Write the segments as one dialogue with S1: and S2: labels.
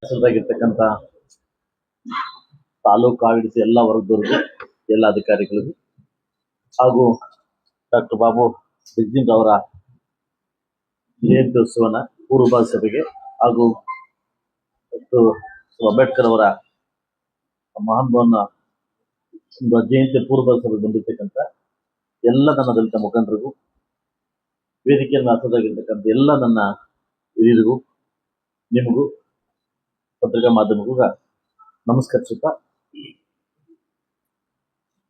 S1: ಹೆಸರಾಗಿರ್ತಕ್ಕಂಥ ತಾಲೂಕು ಆಡಳಿತ ಎಲ್ಲ ವರ್ಗದವರಿಗೂ, ಎಲ್ಲ ಅಧಿಕಾರಿಗಳಿಗೂ ಹಾಗೂ ಡಾಕ್ಟರ್ ಬಾಬು ಜಗಜೀವನ್ ಅವರ ಜಯಂತ್ಯೋತ್ಸವನ ಪೂರ್ವಭಾವಿ ಸಭೆಗೆ ಹಾಗೂ ಡಾಕ್ಟರ್ ಅಂಬೇಡ್ಕರ್ ಅವರ ಮಹಾನುಭಾವನ ಜಯಂತಿ ಪೂರ್ವಭಾವಿ ಸಭೆಗೆ ಬಂದಿರತಕ್ಕಂಥ ಎಲ್ಲ ನನ್ನ ದಲಿತ ಮುಖಂಡರಿಗೂ, ವೇದಿಕೆಯನ್ನು ಹಸದಾಗಿರ್ತಕ್ಕಂಥ ಎಲ್ಲ ನನ್ನ ಹಿರಿಯರಿಗೂ, ನಿಮಗೂ ಪತ್ರಿಕಾ ಮಾಧ್ಯಮಕ್ಕೂ ನಮಸ್ಕರಿಸುತ್ತಾ,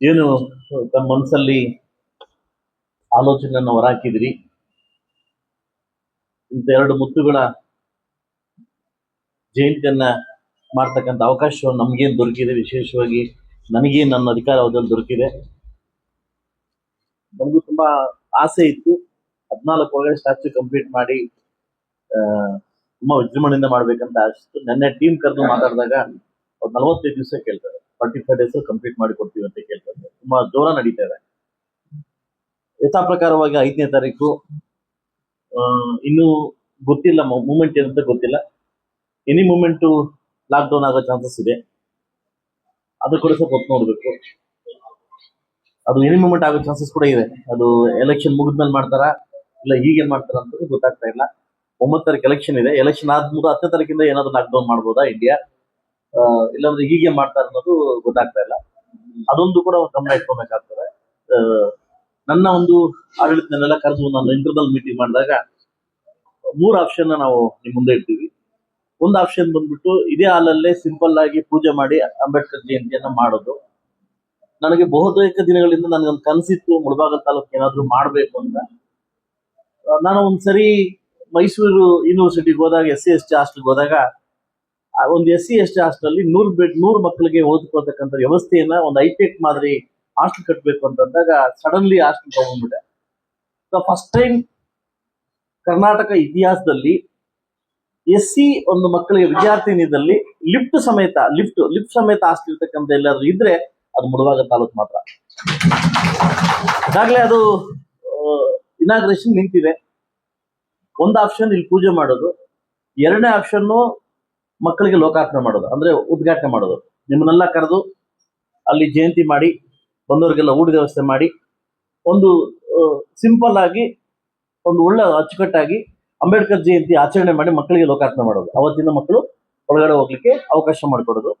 S1: ಏನು ತಮ್ಮ ಮನಸ್ಸಲ್ಲಿ ಆಲೋಚನೆಯನ್ನು ಹೊರಹಾಕಿದಿರಿ, ಇಂಥ ಎರಡು ಮುತ್ತುಗಳ ಜಯಂತಿಯನ್ನ ಮಾಡ್ತಕ್ಕಂಥ ಅವಕಾಶವನ್ನು ನಮಗೇನು ದೊರಕಿದೆ, ವಿಶೇಷವಾಗಿ ನನಗೇನು ನನ್ನ ಅಧಿಕಾರ ಅವಧಿಯಲ್ಲಿ ದೊರಕಿದೆ. ನನಗೂ ತುಂಬಾ ಆಸೆ ಇತ್ತು 14 ಒಳಗಡೆ ಸ್ಟ್ಯಾಚ್ಯೂ ಕಂಪ್ಲೀಟ್ ಮಾಡಿ ತುಂಬಾ ವಿಜೃಂಭಣೆಯಿಂದ ಮಾಡ್ಬೇಕಂತ ಅಷ್ಟು. ನೆನ್ನೆ ಟೀಮ್ ಕರೆದು ಮಾತಾಡಿದಾಗ 45 ದಿವಸ ಕೇಳ್ತಾರೆ, 45 ಡೇಸ್ ಕಂಪ್ಲೀಟ್ ಮಾಡಿ ಕೊಡ್ತೀವಿ ಅಂತ ಕೇಳ್ತಾರೆ. ತುಂಬಾ ಜೋರ ನಡೀತಾ ಇದೆ. ಯಥಾ ಪ್ರಕಾರವಾಗಿ 5ನೇ ತಾರೀಕು ಇನ್ನೂ ಗೊತ್ತಿಲ್ಲ, ಮೂಮೆಂಟ್ ಏನಂತ ಗೊತ್ತಿಲ್ಲ. ಎನಿ ಮೂಮೆಂಟು ಲಾಕ್ಡೌನ್ ಆಗೋ ಚಾನ್ಸಸ್ ಇದೆ. ಅದು ಕೂಡ ಸ್ವಲ್ಪ ಹೊತ್ತು ನೋಡ್ಬೇಕು. ಅದು ಎನಿ ಮೂಮೆಂಟ್ ಆಗೋ ಚಾನ್ಸಸ್ ಕೂಡ ಇದೆ. ಅದು ಎಲೆಕ್ಷನ್ ಮುಗಿದ್ಮೇಲೆ ಮಾಡ್ತಾರ ಇಲ್ಲ ಹೀಗೆ ಮಾಡ್ತಾರ ಅಂತ ಗೊತ್ತಾಗ್ತಾ ಇಲ್ಲ. 9 ತಾರೀಕು ಎಲೆಕ್ಷನ್ ಇದೆ. ಎಲೆಕ್ಷನ್ ಆದ್ಮೇಲೆ 10ನೇ ತಾರೀಕಿಂದ ಏನಾದ್ರು ಲಾಕ್ಡೌನ್ ಮಾಡ್ಬೋದಾ ಇಂಡಿಯಾ, ಇಲ್ಲಾಂದ್ರೆ ಹೀಗೆ ಮಾಡ್ತಾರೆ ಅನ್ನೋದು ಗೊತ್ತಾಗ್ತಾ ಇಲ್ಲ. ಅದೊಂದು ಕೂಡ ಗಮನ ಇಟ್ಕೊಬೇಕಾಗ್ತದೆ. ನನ್ನ ಒಂದು ಆಡಳಿತನೆಲ್ಲ ಕರೆದು ನಾನು ಇಂಟರ್ನಲ್ ಮೀಟಿಂಗ್ ಮಾಡಿದಾಗ 3 ಆಪ್ಷನ್ ನಾವು ನಿಮ್ ಮುಂದೆ ಇಡ್ತೀವಿ. ಒಂದು ಆಪ್ಷನ್ ಬಂದ್ಬಿಟ್ಟು ಇದೇ ಹಾಲಲ್ಲೇ ಸಿಂಪಲ್ ಆಗಿ ಪೂಜೆ ಮಾಡಿ ಅಂಬೇಡ್ಕರ್ ಜಯಂತಿಯನ್ನ ಮಾಡೋದು. ನನಗೆ ಬಹುತೇಕ ದಿನಗಳಿಂದ ನನಗೊಂದು ಕನಸಿತ್ತು, ಮುಳಬಾಗಿಲು ತಾಲೂಕು ಏನಾದ್ರು ಮಾಡ್ಬೇಕು ಅಂತ. ನಾನು ಒಂದ್ಸರಿ ಮೈಸೂರು ಯೂನಿವರ್ಸಿಟಿಗೆ ಹೋದಾಗ SC/ST ಹಾಸ್ಟೆಲ್ಗೆ ಹೋದಾಗ ಒಂದು SC/ST ಹಾಸ್ಟೆಲ್ 100 ಮಕ್ಕಳಿಗೆ ಓದ್ಕೊಳ್ತಕ್ಕಂಥ ವ್ಯವಸ್ಥೆಯನ್ನ ಒಂದು ಹೈಟೆಕ್ ಮಾದರಿ ಹಾಸ್ಟೆಲ್ ಕಟ್ಟಬೇಕು ಅಂತಂದಾಗ ಸಡನ್ಲಿ ಹಾಸ್ಟೆಲ್ ತಗೊಂಡ್ಬಿಟ್ಟೆ. ಫಸ್ಟ್ ಟೈಮ್ ಕರ್ನಾಟಕ ಇತಿಹಾಸದಲ್ಲಿ SC ಒಂದು ಮಕ್ಕಳಿಗೆ ವಿದ್ಯಾರ್ಥಿನಿಯಲ್ಲಿ ಲಿಫ್ಟ್ ಸಮೇತ ಹಾಸ್ಟೆಲ್ ಇರ್ತಕ್ಕಂಥ ಎಲ್ಲಾದ್ರೂ ಇದ್ರೆ ಅದು ಮುಳಬಾಗಿಲು ತಾಲೂಕು ಮಾತ್ರ. ಈಗಾಗಲೇ ಅದು ಇನಾಗ್ರೇಷನ್ ನಿಂತಿದೆ. ಒಂದು ಆಪ್ಷನ್ ಇಲ್ಲಿ ಪೂಜೆ ಮಾಡೋದು, 2ನೇ ಆಪ್ಷನ್ ಮಕ್ಕಳಿಗೆ ಲೋಕಾರ್ಪಣೆ ಮಾಡೋದು, ಅಂದ್ರೆ ಉದ್ಘಾಟನೆ ಮಾಡೋದು. ನಿಮ್ಮನ್ನೆಲ್ಲ ಕರೆದು ಅಲ್ಲಿ ಜಯಂತಿ ಮಾಡಿ ಬಂದವರಿಗೆಲ್ಲ ಊಟದ ವ್ಯವಸ್ಥೆ ಮಾಡಿ ಒಂದು ಸಿಂಪಲ್ ಆಗಿ ಒಂದು ಒಳ್ಳೆ ಅಚ್ಚುಕಟ್ಟಾಗಿ ಅಂಬೇಡ್ಕರ್ ಜಯಂತಿ ಆಚರಣೆ ಮಾಡಿ ಮಕ್ಕಳಿಗೆ ಲೋಕಾರ್ಪಣೆ ಮಾಡೋದು. ಅವತ್ತಿನ ಮಕ್ಕಳು ಒಳಗಡೆ ಹೋಗ್ಲಿಕ್ಕೆ ಅವಕಾಶ ಮಾಡಿಕೊಡೋದು.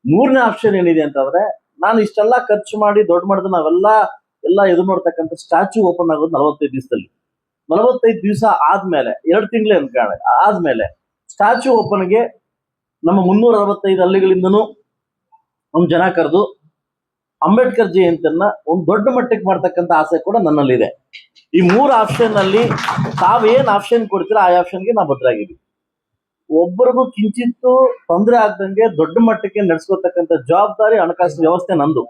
S1: 3ನೇ ಆಪ್ಷನ್ ಏನಿದೆ ಅಂತಂದ್ರೆ, ನಾನು ಇಷ್ಟೆಲ್ಲ ಖರ್ಚು ಮಾಡಿ ದೊಡ್ಡ ಮಾಡಿದ್ರೆ ನಾವೆಲ್ಲ ಎದುರು ನೋಡ್ತಕ್ಕಂಥ ಸ್ಟ್ಯಾಚ್ಯೂ ಓಪನ್ ಆಗೋದು 45 ದಿವಸದಲ್ಲಿ. 45 ದಿವಸ ಆದ್ಮೇಲೆ 2 ತಿಂಗಳೇ ಅನ್ಕಾಣೆ ಆದ್ಮೇಲೆ ಸ್ಟ್ಯಾಚ್ಯೂ ಓಪನ್ಗೆ ನಮ್ಮ 365 ಹಳ್ಳಿಗಳಿಂದನೂ ನಮ್ಮ ಜನ ಕರೆದು ಅಂಬೇಡ್ಕರ್ ಜಯಂತಿಯನ್ನ ಒಂದು ದೊಡ್ಡ ಮಟ್ಟಕ್ಕೆ ಮಾಡ್ತಕ್ಕಂಥ ಆಸೆ ಕೂಡ ನನ್ನಲ್ಲಿದೆ. ಈ 3 ಆಪ್ಷನ್ ಅಲ್ಲಿ ತಾವೇನ್ ಆಪ್ಷನ್ ಕೊಡ್ತೀರಾ ಆ ಆಪ್ಷನ್ಗೆ ನಾವು ಬದ್ಧರಾಗಿದ್ದೀವಿ. ಒಬ್ಬರಿಗೂ ಕಿಂಚಿತ್ತು ತೊಂದರೆ ಆಗ್ದಂಗೆ ದೊಡ್ಡ ಮಟ್ಟಕ್ಕೆ ನಡೆಸ್ಕೊತಕ್ಕಂಥ ಜವಾಬ್ದಾರಿ, ಹಣಕಾಸಿನ ವ್ಯವಸ್ಥೆ ನಂದು.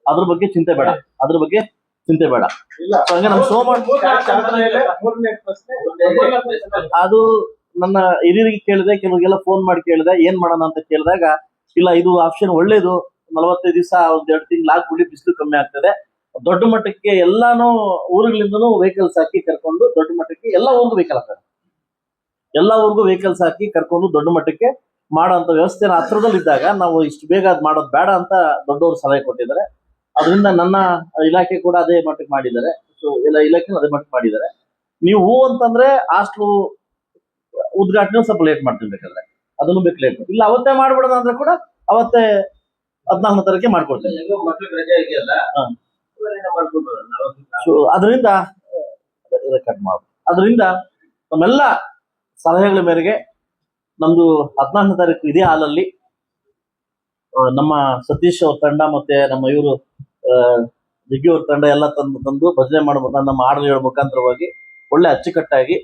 S1: ಅದ್ರ ಬಗ್ಗೆ ಚಿಂತೆ ಬೇಡ. ಹಂಗೆ ನಮ್ಮ ಅದು ನನ್ನ ಹಿರಿಯರಿಗೆ ಕೇಳಿದೆ, ಕೆಲವರಿಗೆಲ್ಲ ಫೋನ್ ಮಾಡಿ ಕೇಳಿದೆ ಏನ್ ಮಾಡೋಣ ಅಂತ ಕೇಳಿದಾಗ, ಇಲ್ಲ ಇದು ಆಪ್ಷನ್ ಒಳ್ಳೇದು, 45 ದಿವಸ 1-2 ತಿಂಗಳು ಆಗ್ಬಿಡಿ, ಬಿಸಿಲು ಕಮ್ಮಿ ಆಗ್ತದೆ, ದೊಡ್ಡ ಮಟ್ಟಕ್ಕೆ ಎಲ್ಲಾನು ಊರುಗಳಿಂದನೂ ವೆಹಿಕಲ್ಸ್ ಹಾಕಿ ಕರ್ಕೊಂಡು ದೊಡ್ಡ ಮಟ್ಟಕ್ಕೆ ಎಲ್ಲ ಊರಿಗೂ ವೆಹಿಕಲ್ಸ್ ಹಾಕಿ ಕರ್ಕೊಂಡು ದೊಡ್ಡ ಮಟ್ಟಕ್ಕೆ ಮಾಡೋಂಥ ವ್ಯವಸ್ಥೆನ ಹತ್ರದಲ್ಲಿದ್ದಾಗ ನಾವು ಇಷ್ಟು ಬೇಗ ಅದು ಮಾಡೋದು ಬೇಡ ಅಂತ ದೊಡ್ಡವರು ಸಲಹೆ ಕೊಟ್ಟಿದ್ದಾರೆ. ಅದರಿಂದ ನನ್ನ ಇಲಾಖೆ ಕೂಡ ಅದೇ ಮಟ್ಟಕ್ಕೆ ಮಾಡಿದ್ದಾರೆ. ಸೊ ಎಲ್ಲ ಇಲಾಖೆ ಅದೇ ಮಟ್ಟಕ್ಕೆ ಮಾಡಿದ್ದಾರೆ. ನೀವು ಹೂ ಅಂತಂದ್ರೆ ಹಾಸ್ಟೆಲ್ ಉದ್ಘಾಟನೆ ಸ್ವಲ್ಪ ಲೇಟ್ ಮಾಡ್ತೀನಿ, ಬೇಕಾದ್ರೆ ಅದನ್ನು ಬೇಕು ಲೇಟ್ ಇಲ್ಲ ಅವತ್ತೇ ಮಾಡ್ಬಿಡೋಣ ಅಂದ್ರೆ ಕೂಡ ಅವತ್ತೇ 14ನೇ ತಾರೀಕಿಗೆ ಮಾಡ್ಕೊಡ್ತೇನೆ. ಸೊ ಅದರಿಂದ ನಮ್ಮೆಲ್ಲ ಸಲಹೆಗಳ ಮೇರೆಗೆ ನಮ್ದು 14ನೇ ತಾರೀಕು ಇದೇ ಹಾಲಲ್ಲಿ ನಮ್ಮ ಸತೀಶ್ ಅವ್ರ ತಂಡ ಮತ್ತೆ ನಮ್ಮ ಇವರು ಜಗ್ಗಿ ಅವ್ರ ತಂಡ ಎಲ್ಲ ತಂದು ಭಜನೆ ಮಾಡಬೇಕು. ನಮ್ಮ ಹಾಡುಗಳ ಮುಖಾಂತರವಾಗಿ ಒಳ್ಳೆ ಅಚ್ಚುಕಟ್ಟಾಗಿ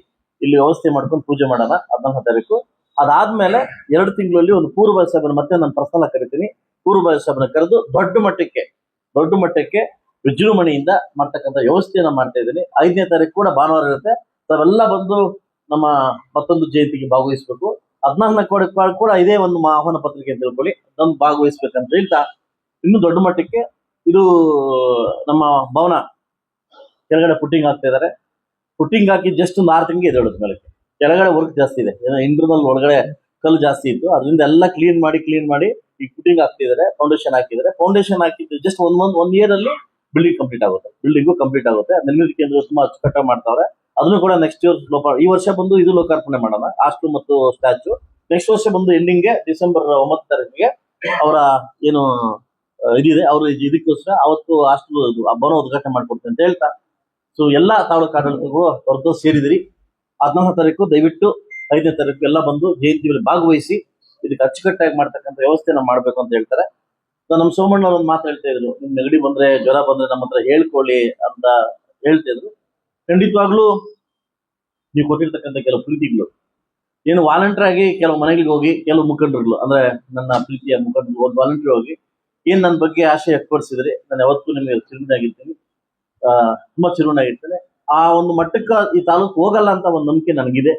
S1: ಇಲ್ಲಿ ವ್ಯವಸ್ಥೆ ಮಾಡ್ಕೊಂಡು ಪೂಜೆ ಮಾಡೋಣ 14ನೇ ತಾರೀಕು. ಅದಾದ್ಮೇಲೆ 2 ತಿಂಗಳಲ್ಲಿ ಒಂದು ಪೂರ್ವಭಾವಿ ಸಭೆನ ಮತ್ತೆ ನಾನು ಪರ್ಸನಲ್ ಕರಿತೀನಿ. ಪೂರ್ವಭಾವಿ ಸಭೆನ ಕರೆದು ದೊಡ್ಡ ಮಟ್ಟಕ್ಕೆ ವಿಜೃಂಭಣೆಯಿಂದ ಮಾಡ್ತಕ್ಕಂಥ ವ್ಯವಸ್ಥೆಯನ್ನ ಮಾಡ್ತಾ ಇದ್ದೀನಿ. 5ನೇ ತಾರೀಕು ಕೂಡ ಭಾನುವಾರ ಇರುತ್ತೆ. ತಾವೆಲ್ಲ ಬಂದು ನಮ್ಮ ಮತ್ತೊಂದು ಜಯಂತಿಗೆ ಭಾಗವಹಿಸಬೇಕು. 14ನೇ ಕೂಡ ಇದೇ ಒಂದು ಆಹ್ವಾನ ಪತ್ರಿಕೆ ಅಂತ ತಿಳ್ಕೊಳ್ಳಿ, ಅದನ್ನು ಭಾಗವಹಿಸ್ಬೇಕಂತ ಹೇಳ್ತಾ, ಇನ್ನು ದೊಡ್ಡ ಮಟ್ಟಕ್ಕೆ ಇದು ನಮ್ಮ ಭವನ ಕೆಳಗಡೆ ಪುಟ್ಟಿಂಗ್ ಆಗ್ತಾ ಇದ್ದಾರೆ. ಪುಟ್ಟಿಂಗ್ ಹಾಕಿ ಜಸ್ಟ್ ಒಂದು 6 ತಿಂಗಳಿಗೆ ಎದ್ದೇಳುತ್ತೆ ಮೇಲೆ. ಕೆಳಗಡೆ ವರ್ಕ್ ಜಾಸ್ತಿ ಇದೆ, ಇಂಟರ್ನಲ್ ಒಳಗಡೆ ಕಲ್ಲು ಜಾಸ್ತಿ ಇತ್ತು, ಅದರಿಂದ ಎಲ್ಲ ಕ್ಲೀನ್ ಮಾಡಿ ಈಗ ಫುಟಿಂಗ್ ಹಾಕ್ತಿದ್ದಾರೆ, ಫೌಂಡೇಶನ್ ಹಾಕಿದ್ದಾರೆ. ಫೌಂಡೇಶನ್ ಹಾಕಿದ್ದು ಜಸ್ಟ್ ಒನ್ ಇಯರ್ ಅಲ್ಲಿ ಬಿಲ್ಡಿಂಗ್ ಕಂಪ್ಲೀಟ್ ಆಗುತ್ತೆ, ಬಿಲ್ಡಿಂಗು ಕಂಪ್ಲೀಟ್ ಆಗುತ್ತೆ. ನಿರ್ಮಿತಿ ಕೇಂದ್ರ ತುಂಬಾ ಅಚ್ಚುಕಟ್ಟಾಗಿ ಮಾಡ್ತಾವ್ರೆ. ಅದನ್ನು ಕೂಡ ನೆಕ್ಸ್ಟ್ ಇಯರ್ ಈ ವರ್ಷ ಬಂದು ಇದು ಲೋಕಾರ್ಪಣೆ ಮಾಡೋಣ, ಹಾಸ್ಟೆಲ್ ಮತ್ತು ಸ್ಟ್ಯಾಚು. ನೆಕ್ಸ್ಟ್ ವರ್ಷ ಬಂದು ಎಂಡಿಂಗ್ಗೆ ಡಿಸೆಂಬರ್ 9 ತಾರೀಕಿಗೆ ಅವರ ಏನು ಇದಿದೆ ಅವ್ರ ಇದಕ್ಕೋಸ್ಕರ ಅವತ್ತು ಹಾಸ್ಟೆಲ್ ಭವನ ಉದ್ಘಾಟನೆ ಮಾಡ್ಕೊಡ್ತೀನಿ ಅಂತ ಹೇಳ್ತಾ, ಸೊ ಎಲ್ಲಾ ತಾಲೂಕು ಆಡಳಿತಗೂ ಹೊರತು ಸೇರಿದಿರಿ. 14ನೇ ತಾರೀಕು ದಯವಿಟ್ಟು 5ನೇ ತಾರೀಕು ಎಲ್ಲ ಬಂದು ಜಯಂತಿಯಲ್ಲಿ ಭಾಗವಹಿಸಿ ಇದಕ್ಕೆ ಅಚ್ಚುಕಟ್ಟಾಗಿ ಮಾಡ್ತಕ್ಕಂಥ ವ್ಯವಸ್ಥೆನ ಮಾಡ್ಬೇಕು ಅಂತ ಹೇಳ್ತಾರೆ. ನಮ್ಮ ಸೋಮಣ್ಣ ಅವ್ರು ಒಂದು ಮಾತು ಹೇಳ್ತಾ ಇದ್ರು, ನಿಮ್ ನೆಗಡಿ ಬಂದ್ರೆ ಜ್ವರ ಬಂದ್ರೆ ನಮ್ಮ ಹತ್ರ ಹೇಳ್ಕೊಳ್ಳಿ ಅಂತ ಹೇಳ್ತಾ ಇದ್ರು. ಖಂಡಿತವಾಗ್ಲೂ ನೀವು ಕೊಟ್ಟಿರ್ತಕ್ಕಂಥ ಕೆಲವು ಪ್ರೀತಿಗಳು ಏನು ವಾಲಂಟಿಯರ್ ಆಗಿ ಕೆಲವು ಮನೆಗಳಿಗೆ ಹೋಗಿ ಕೆಲವು ಮುಖಂಡರುಗಳು ಅಂದ್ರೆ ನನ್ನ ಪ್ರೀತಿಯ ಮುಖಂಡರು ವಾಲಂಟಿಯರ್ ಹೋಗಿ ಏನ್ ನನ್ನ ಬಗ್ಗೆ ಆಶೆ ವ್ಯಕ್ತಪಡಿಸಿದ್ರಿ, ನಾನು ಯಾವತ್ತೂ ನಿಮಗೆ ಚಿರುನಾಗಿರ್ತೀನಿ, ತುಂಬಾ ಚಿರುನಾಗಿರ್ತೇನೆ. ಆ ಒಂದು ಮಟ್ಟಕ್ಕೆ ಈ ತಾಲೂಕು ಹೋಗಲ್ಲ ಅಂತ ಒಂದು ನಂಬಿಕೆ ನನಗಿದೆ.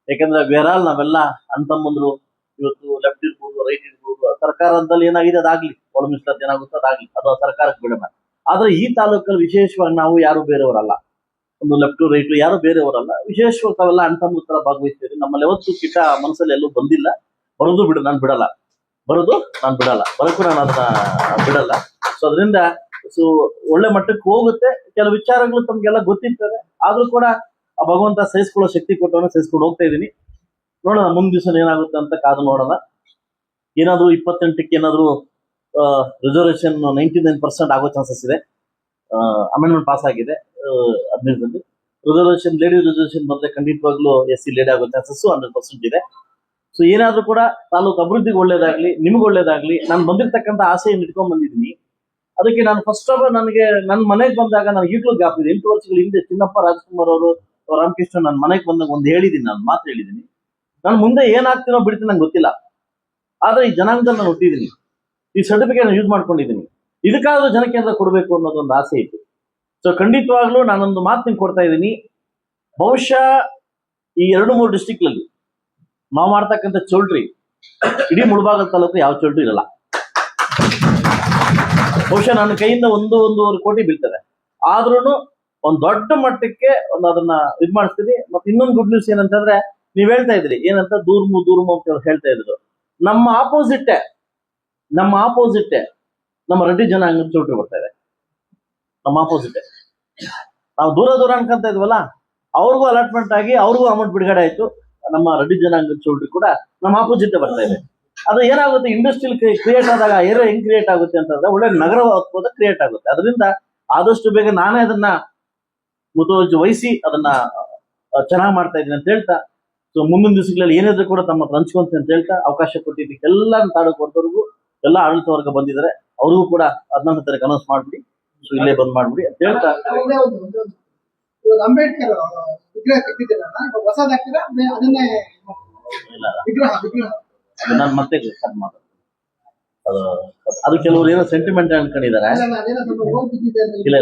S1: ಯಾಕಂದ್ರೆ ಬೇರಾಲ್ ನಾವೆಲ್ಲ ಅಣ್ತಮ್ಮಂದ್ರು, ಇವತ್ತು ಲೆಫ್ಟ್ ಇರ್ಬೋದು, ರೈಟ್ ಇರ್ಬೋದು, ಸರ್ಕಾರದಲ್ಲಿ ಏನಾಗಿದೆ ಅದಾಗ್ಲಿ, ಒಳಮಿಸ್ಲಾತ್ ಏನಾಗುತ್ತೋ ಅದಾಗ್ಲಿ, ಅದು ಸರ್ಕಾರಕ್ಕೆ ಬಿಡೋಣ. ಆದ್ರೆ ಈ ತಾಲೂಕಲ್ಲಿ ವಿಶೇಷವಾಗಿ ನಾವು ಯಾರು ಬೇರೆಯವರಲ್ಲ, ಒಂದು ಲೆಫ್ಟ್ ರೈಟ್ ಯಾರು ಬೇರೆಯವರಲ್ಲ, ವಿಶೇಷವಾಗಿ ತಾವೆಲ್ಲ ಅಣ್ತಮ್ಮ ತರ ಭಾಗವಹಿಸ್ತೀವಿ. ನಮ್ಮಲ್ಲಿ ಯಾವತ್ತು ಕಿಟ ಮನಸ್ಸಲ್ಲಿ ಎಲ್ಲೂ ಬಂದಿಲ್ಲ. ಬರೋದು ನಾನು ಬಿಡಲ್ಲ, ಬರೋಕ್ಕೂ ನಾನು ಅದನ್ನ ಬಿಡಲ್ಲ. ಸೊ ಅದರಿಂದ ಒಳ್ಳೆ ಮಟ್ಟಕ್ಕೆ ಹೋಗುತ್ತೆ. ಕೆಲವು ವಿಚಾರಗಳು ತಮ್ಗೆಲ್ಲ ಗೊತ್ತಿರ್ತವೆ, ಆದ್ರೂ ಕೂಡ ಆ ಭಗವಂತ ಸಹಿಸ್ಕೊಳ್ಳೋ ಶಕ್ತಿ ಕೊಟ್ಟವನ್ನ ಸಹಿಸ್ಕೊಂಡು ಹೋಗ್ತಾ ಇದೀನಿ. ನೋಡೋಣ ಮುಂದಿನ ದಿವಸ ಏನಾಗುತ್ತೆ ಅಂತ ಕಾದು ನೋಡೋಣ. ಏನಾದ್ರು 28ಕ್ಕೆ ಏನಾದ್ರು ರಿಸರ್ವೇಶನ್ 99% ಆಗೋ ಚಾನ್ಸಸ್ ಇದೆ. ಅಮೆಂಡ್ಮೆಂಟ್ ಪಾಸ್ ಆಗಿದೆ 15ರಲ್ಲಿ. ಲೇಡಿ ರಿಸರ್ವೇಶನ್ ಬಂದ್ರೆ ಖಂಡಿತವಾಗ್ಲೂ SC ಲೇಡಿ ಆಗೋ ಚಾನ್ಸಸ್ 100% ಇದೆ. ಸೊ ಏನಾದ್ರೂ ಕೂಡ ತಾಲೂಕು ಅಭಿವೃದ್ಧಿಗೆ ಒಳ್ಳೇದಾಗ್ಲಿ, ನಿಮ್ಗೆ ಒಳ್ಳೇದಾಗ್ಲಿ. ನಾನು ಬಂದಿರ್ತಕ್ಕಂಥ ಆಸೆಯನ್ನು ಇಟ್ಕೊಂಡ್ ಬಂದಿದ್ದೀನಿ. ಅದಕ್ಕೆ ನಾನು ಫಸ್ಟ್ ಆಫ್ ಆಲ್ ನನಗೆ ನನ್ನ ಮನೆಗೆ ಬಂದಾಗ ನನಗೆ ಈಗಲೂ ಗ್ಯಾಪ್ ಇದೆ. 8 ವರ್ಷಗಳ ಹಿಂದೆ ಚಿನ್ನಪ್ಪ ರಾಜ್ಕುಮಾರ್ ಅವರು, ರಾಮಕೃಷ್ಣ ನನ್ನ ಮನೆಗೆ ಬಂದಾಗ ಒಂದು ಹೇಳಿದ್ದೀನಿ, ನಾನು ಮಾತು ಹೇಳಿದ್ದೀನಿ. ನಾನು ಮುಂದೆ ಏನಾಗ್ತೀನೋ ಬಿಡ್ತೀನಿ ನಂಗೆ ಗೊತ್ತಿಲ್ಲ, ಆದ್ರೆ ಈ ಜನಾಂಗದಲ್ಲಿ ನಾನು ಹುಟ್ಟಿದ್ದೀನಿ, ಈ ಸರ್ಟಿಫಿಕೇಟ್ ಯೂಸ್ ಮಾಡ್ಕೊಂಡಿದ್ದೀನಿ. ಇದಕ್ಕಾದ್ರೂ ಜನಕ್ಕೆ ಅಂತ ಕೊಡಬೇಕು ಅನ್ನೋದೊಂದು ಆಸೆ ಇತ್ತು. ಸೊ ಖಂಡಿತವಾಗ್ಲೂ ನಾನೊಂದು ಮಾತು ನಿಮ್ಗೆ ಕೊಡ್ತಾ ಇದ್ದೀನಿ. ಬಹುಶಃ ಈ 2-3 ಡಿಸ್ಟಿಕ್ಗಳಲ್ಲಿ ನಾವು ಮಾಡ್ತಕ್ಕಂಥ ಚೌಲ್ಟ್ರಿ ಇಡೀ ಮುಳಬಾಗಲ ತಾಲೂಕು ಯಾವ ಚೌಲ್ಟ್ರಿ ಇರಲ್ಲ. ಬಹುಶಃ ನನ್ನ ಕೈಯಿಂದ 1-1.5 ಕೋಟಿ ಬೀಳ್ತದೆ. ಆದ್ರೂ ಒಂದು ದೊಡ್ಡ ಮಟ್ಟಕ್ಕೆ ಅದನ್ನ ಇದ್ ಮಾಡಿಸ್ತೀವಿ. ಮತ್ತೆ ಇನ್ನೊಂದು ಗುಡ್ ನ್ಯೂಸ್ ಏನಂತಂದ್ರೆ, ನೀವ್ ಹೇಳ್ತಾ ಇದ್ರಿ ಏನಂತ ದೂರ್ಮು ಅಂತ ಹೇಳ್ತಾ ಇದ್ರು. ನಮ್ಮ ಆಪೋಸಿಟ್ ನಮ್ಮ ರೆಡ್ಡಿ ಜನಾಂಗ ಚೌಟ್ರಿ ಬರ್ತಾ ಇದೆ. ನಮ್ಮ ಆಪೋಸಿಟ್ ನಾವು ದೂರ ಅನ್ಕೊಂತ ಇದ್ವಲ್ಲ, ಅವ್ರಿಗೂ ಅಲಾಟ್ಮೆಂಟ್ ಆಗಿ ಅವ್ರಿಗೂ ಅಮೌಂಟ್ ಬಿಡುಗಡೆ ಆಯ್ತು. ನಮ್ಮ ರೆಡ್ಡಿ ಜನಾಂಗ ಚೌಟ್ರಿ ಕೂಡ ನಮ್ಮ ಆಪೋಸಿಟ್ ಬರ್ತಾ ಇದೆ. ಅದು ಏನಾಗುತ್ತೆ, ಇಂಡಸ್ಟ್ರಿಯಲ್ ಕ್ರಿಯೇಟ್ ಆದಾಗ ಏರಿಯಾ ಹೆಂಗ್ ಕ್ರಿಯೇಟ್ ಆಗುತ್ತೆ ಅಂತಂದ್ರೆ ಒಳ್ಳೆ ನಗರ ಕ್ರಿಯೇಟ್ ಆಗುತ್ತೆ. ಅದರಿಂದ ಆದಷ್ಟು ಬೇಗ ನಾನೇ ಅದನ್ನ ಮುತುವರ್ಜಿ ವಹಿಸಿ ಅದನ್ನ ಚೆನ್ನಾಗಿ ಮಾಡ್ತಾ ಇದ್ದೀನಿ ಅಂತ ಹೇಳ್ತಾ, ಸೊ ಮುಂದಿನ ದಿವಸಗಳಲ್ಲಿ ಏನಾದ್ರೂ ಕೂಡ ತಮ್ಮ ಹತ್ರ ಹಂಚ್ಕೊಂತೀನಿ ಅಂತ ಹೇಳ್ತಾ ಅವಕಾಶ ಕೊಟ್ಟಿದ್ದಕ್ಕೆ ಎಲ್ಲ ತಾಲೂಕು ವರ್ಗದವರಿಗೂ, ಎಲ್ಲ ಆಡಳಿತ ವರ್ಗ ಬಂದಿದ್ದಾರೆ, ಅವ್ರಿಗೂ ಕೂಡ 14ನೇ ತಾರೀಕು ಅನೌನ್ಸ್ ಮಾಡ್ಬಿಡಿ, ಸೊ ಇಲ್ಲೇ ಬಂದ್ ಮಾಡ್ಬಿಡಿ ಅಂತ ಹೇಳ್ತಾ.
S2: ಅಂಬೇಡ್ಕರ್ ವಿಗ್ರಹ ಕಟ್ಟಿದ್ದೀರಲ್ಲ, ಹೊಸದಾಗ್ತೀರಾ ಅದನ್ನೇ ವಿಗ್ರಹ
S1: ನಾನು ಮತ್ತೆ ಮಾತಾಡ್ತೀನಿ. ಅದು ಕೆಲವರು ಏನೋ ಸೆಂಟಿಮೆಂಟ್ ಅನ್ಕೊಂಡಿದ್ದಾರೆ. ಇಲ್ಲ